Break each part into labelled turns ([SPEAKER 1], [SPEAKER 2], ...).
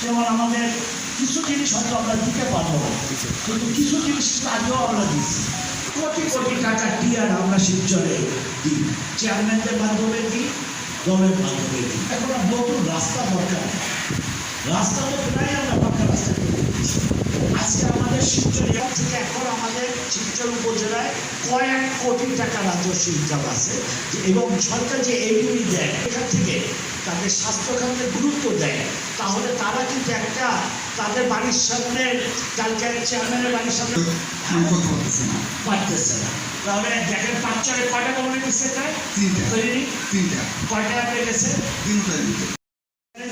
[SPEAKER 1] যেমন আমাদের কিছু জিনিস হয়তো আমরা দিতে পারবো না, কিন্তু কিছু জিনিস আগেও আমরা দিচ্ছি। কোটি কোটি টাকা টিয়ার আমরা শিবচরে দিই, চেয়ারম্যানদের মাধ্যমে দিই, দলের মাধ্যমে দিই। এখন নতুন রাস্তা দরকার, রাস্তা তো প্রায় আমরা পাকা রাস্তা করে দিচ্ছি। আজকে আমাদের শিবচর থেকে এখন আমাদের শিবচর উপজেলায় কয়েক কোটি টাকা রাজস্ব ইনকাম আছে, এবং সরকার যে এইগুলি দেয় এখান থেকে তাদের স্বাস্থ্য খাতে গুরুত্ব দেয়, তাহলে তারা কিন্তু একটা তাদের বাড়ির সামনে কালকে চেয়ারম্যানের বাড়ির সামনে পারতেছে না। তাহলে দেখেন পাঁচচরে কয়টা কমনে দিচ্ছে, তিনটা কয়টা আপনি গেছে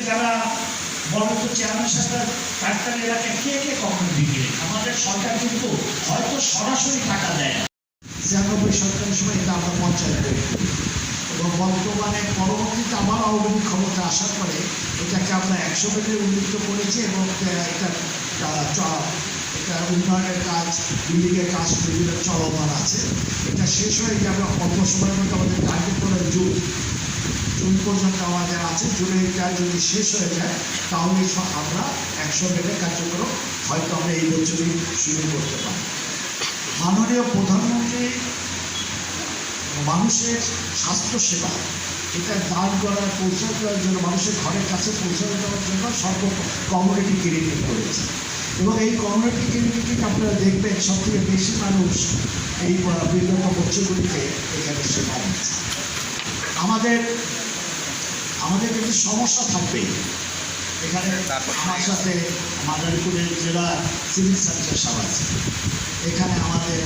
[SPEAKER 1] যারা বড় চেয়ারম্যান সাহেব কারখানা এলাকায় কে কে কখন বিক্রি, আমাদের সরকার কিন্তু হয়তো সরাসরি টাকা দেয় না। ৯৬ সরকারের সময় এটা আমরা পঞ্চায়েত করি, এবং বর্তমানে পরবর্তীতে আমার আওয়ামী লীগ ক্ষমতা আসার পরে এটাকে আমরা ১০০ বেডে উন্নীত করেছি, এবং এটা উন্নয়নের কাজ, বিল্ডিংয়ের কাজ বিভিন্ন চলমান আছে। এটা শেষ হয়ে যাবে অল্প সময়ের মধ্যে। আমাদের টার্গেট করে জুন পর্যন্ত আমাদের আছে। জুনের কাজ যদি শেষ হয়ে যায় তাহলে আমরা ১০০ বেডের কার্যক্রম হয়তো আমরা এই বছরই শুরু করতে পারি। মাননীয় প্রধানমন্ত্রী মানুষের স্বাস্থ্যসেবা এটা দান করার পৌঁছে দেওয়ার জন্য, মানুষের ঘরের কাছে পৌঁছে দেওয়ার জন্য কমিউনিটি ক্লিনিক করেছে, এবং এই কমিউনিটি ক্লিনিকে আপনারা দেখবেন সবথেকে বেশি মানুষ এই বিগত বছরগুলিতে এখানে সেবা নিচ্ছে। আমাদের কিছু সমস্যা থাকবেই এখানে। আমার সাথে মাদারীপুরের জেলা সিভিল সার্জন সাহেব আছে, এখানে আমাদের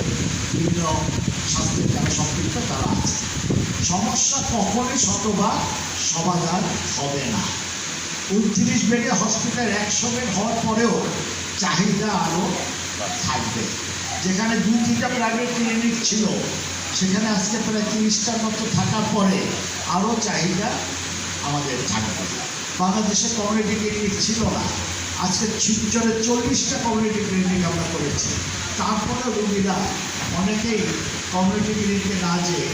[SPEAKER 1] বিভিন্ন স্বাস্থ্যের যারা সম্পৃক্ত তারা আছে। সমস্যা কখনোই শতভাগ সমাধান হবে না। ৩৯ বেডে হসপিটাল ১০০ বেড হওয়ার পরেও চাহিদা আরও থাকবে। যেখানে ২-৩টা প্রাইভেট ক্লিনিক ছিল সেখানে আজকে প্রায় ৩০টার মতো থাকার পরে আরও চাহিদা আমাদের থাকবে। বাংলাদেশে কমিউনিটি ক্লিনিক ছিল না, আজকে শিবচরে ৪০টা কমিউনিটি ক্লিনিক আমরা করেছি। তারপরে রোগীরা অনেকেই কমিউনিটি ক্লিনিকে না যেয়ে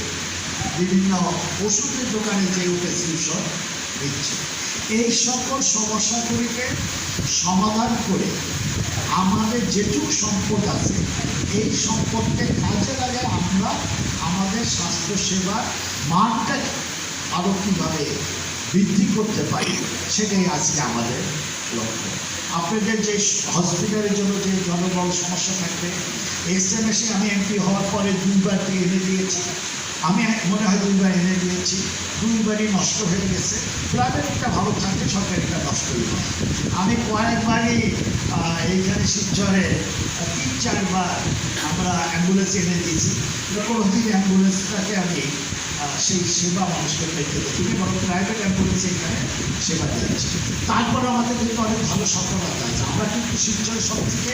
[SPEAKER 1] বিভিন্ন ওষুধের দোকানে যেয়ে প্রেসক্রিপশন দিচ্ছে। এই সকল সমস্যাগুলিকে সমাধান করে আমাদের যেটুকু সম্পদ আছে এই সম্পদকে কাজে লাগে আমরা আমাদের স্বাস্থ্যসেবার মানটা আরও কীভাবে বৃদ্ধি করতে পারি সেটাই আজকে আমাদের লক্ষ্য। আপনাদের যে হসপিটালের জন্য যে জনবল সমস্যা থাকবে, এসএমএসে আমি এমপি হওয়ার পরে ২বার এনে দিয়েছি, আমি মনে হয় ২বার এনে দিয়েছি, ২বারই নষ্ট হয়ে গেছে। প্রাইভেটটা ভালো থাকলে সরকারিটা নষ্ট হয়ে যায়। আমি কয়েকবারই এইখানে শিবচরে ৩-৪বার আমরা অ্যাম্বুলেন্স এনে দিয়েছি, কোনো দিন অ্যাম্বুলেন্সটাকে আমি সেই সেবা মানুষকে পেতে দেখিনি, বরং প্রাইভেট অ্যাম্বুলেন্স এখানে সেবা দিয়েছি। তারপরে আমাদের কিন্তু অনেক ভালো সফলতা আছে। আমরা কিন্তু শিবচরের সব থেকে